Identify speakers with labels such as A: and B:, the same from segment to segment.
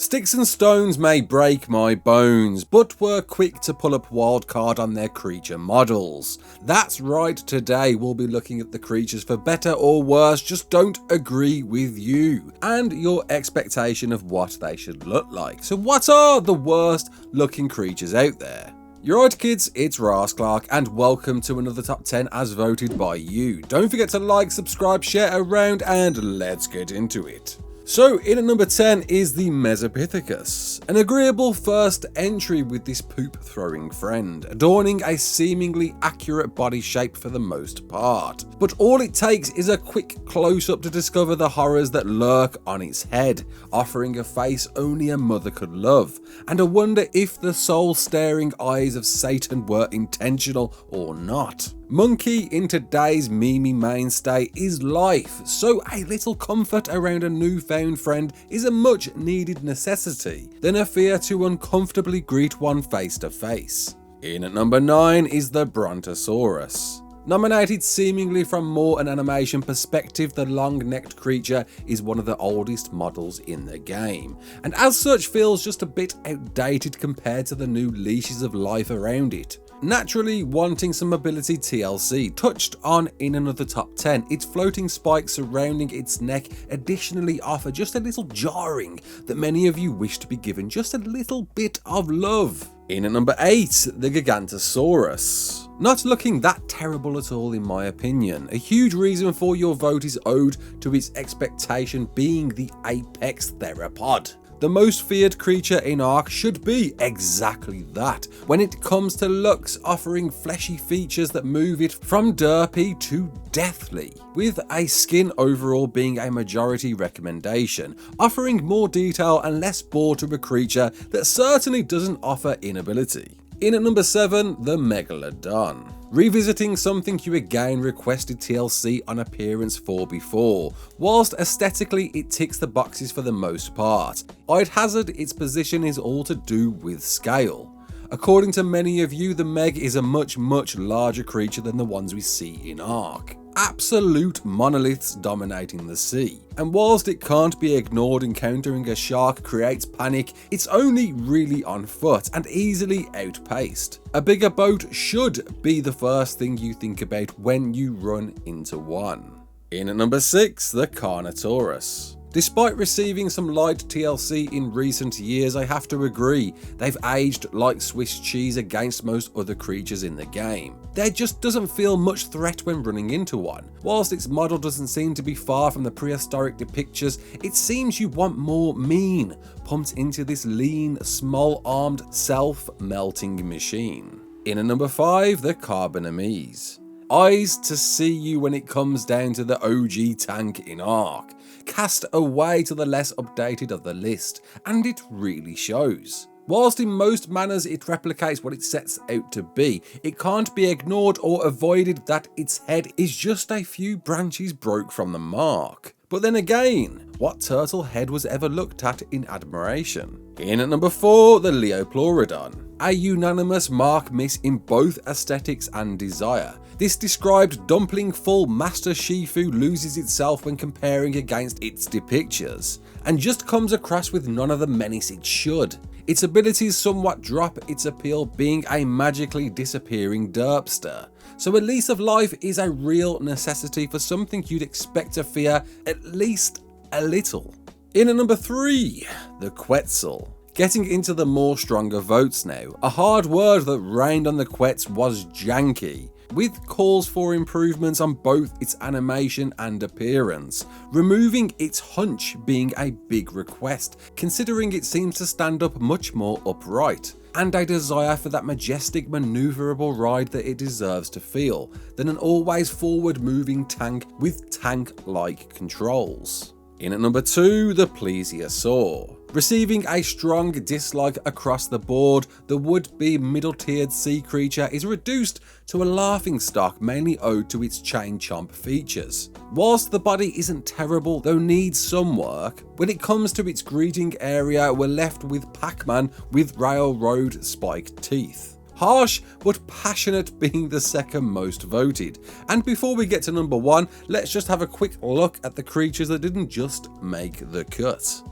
A: Sticks and stones may break my bones, but were quick to pull up wildcard on their creature models. That's right, today we'll be looking at the creatures for better or worse just don't agree with you, and your expectation of what they should look like. So what are the worst looking creatures out there? You're right kids, it's Raasclark and welcome to another top 10 as voted by you. Don't forget to like, subscribe, share around and let's get into it. So in at number 10 is the Mesopithecus, an agreeable first entry with this poop throwing friend, adorning a seemingly accurate body shape for the most part. But all it takes is a quick close up to discover the horrors that lurk on its head, offering a face only a mother could love, and I wonder if the soul staring eyes of Satan were intentional or not. Monkey in today's meme mainstay is life, so a little comfort around a newfound friend is a much needed necessity than a fear to uncomfortably greet one face to face. In at number 9 is the Brontosaurus. Nominated seemingly from more an animation perspective, the long-necked creature is one of the oldest models in the game, and as such feels just a bit outdated compared to the new leashes of life around it. Naturally wanting some mobility TLC, touched on in another top 10, its floating spikes surrounding its neck additionally offer just a little jarring that many of you wish to be given just a little bit of love. In at number 8, the Giganotosaurus. Not looking that terrible at all in my opinion. A huge reason for your vote is owed to its expectation being the apex theropod. The most feared creature in ARK should be exactly that, when it comes to looks, offering fleshy features that move it from derpy to deathly, with a skin overall being a majority recommendation, offering more detail and less bore to a creature that certainly doesn't offer inability. In at number 7, the Megalodon. Revisiting something you again requested TLC on appearance for before, whilst aesthetically it ticks the boxes for the most part. I'd hazard its position is all to do with scale. According to many of you, the Meg is a much larger creature than the ones we see in ARK. Absolute monoliths dominating the sea, and whilst it can't be ignored, encountering a shark creates panic, it's only really on foot and easily outpaced. A bigger boat should be the first thing you think about when you run into one. In at number 6, the Carnotaurus. Despite receiving some light TLC in recent years, I have to agree, they've aged like Swiss cheese against most other creatures in the game. There just doesn't feel much threat when running into one. Whilst its model doesn't seem to be far from the prehistoric depictures, it seems you want more mean pumped into this lean, small-armed, self-melting machine. In at number 5, the Carbonymes. Eyes to see you when it comes down to the OG tank in ARK. Cast away to the less updated of the list, and it really shows. Whilst in most manners it replicates what it sets out to be, it can't be ignored or avoided that its head is just a few branches broke from the mark. But then again, what turtle head was ever looked at in admiration? In at number 4, the Leopard. A unanimous mark miss in both aesthetics and desire. This described dumpling-full Master Shifu loses itself when comparing against its depictures, and just comes across with none of the menace it should. Its abilities somewhat drop its appeal being a magically disappearing derpster, so a lease of life is a real necessity for something you'd expect to fear at least a little. In at number 3, the Quetz. Getting into the more stronger votes now. A hard word that reigned on the Quetz was janky, with calls for improvements on both its animation and appearance, removing its hunch being a big request, considering it seems to stand up much more upright, and a desire for that majestic maneuverable ride that it deserves to feel, than an always forward moving tank with tank-like controls. In at number 2, the Plesia Saw. Receiving a strong dislike across the board, the would-be middle-tiered sea creature is reduced to a laughingstock mainly owed to its chain chomp features. Whilst the body isn't terrible, though needs some work, when it comes to its greeting area, we're left with Pac-Man with railroad spiked teeth. Harsh but passionate being the second most voted. And before we get to number 1, let's just have a quick look at the creatures that didn't just make the cut.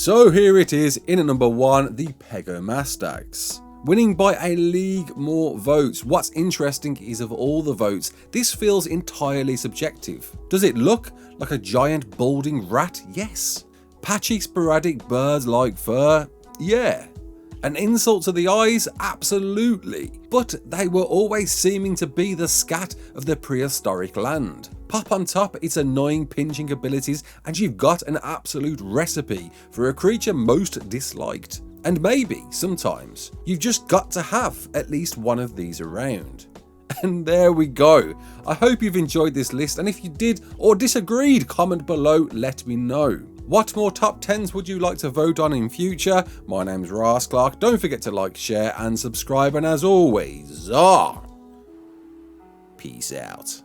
A: So here it is in at number 1, the Pegomastax. Winning by a league more votes. What's interesting is of all the votes, this feels entirely subjective. Does it look like a giant balding rat? Yes. Patchy sporadic birds-like fur? Yeah. An insult to the eyes? Absolutely. But they were always seeming to be the scat of the prehistoric land. Pop on top its annoying pinching abilities and you've got an absolute recipe for a creature most disliked. And maybe, sometimes, you've just got to have at least one of these around. And there we go. I hope you've enjoyed this list, and if you did or disagreed, comment below, let me know. What more top 10s would you like to vote on in future? My name's Raasclark. Don't forget to like, share and subscribe, and as always, peace out.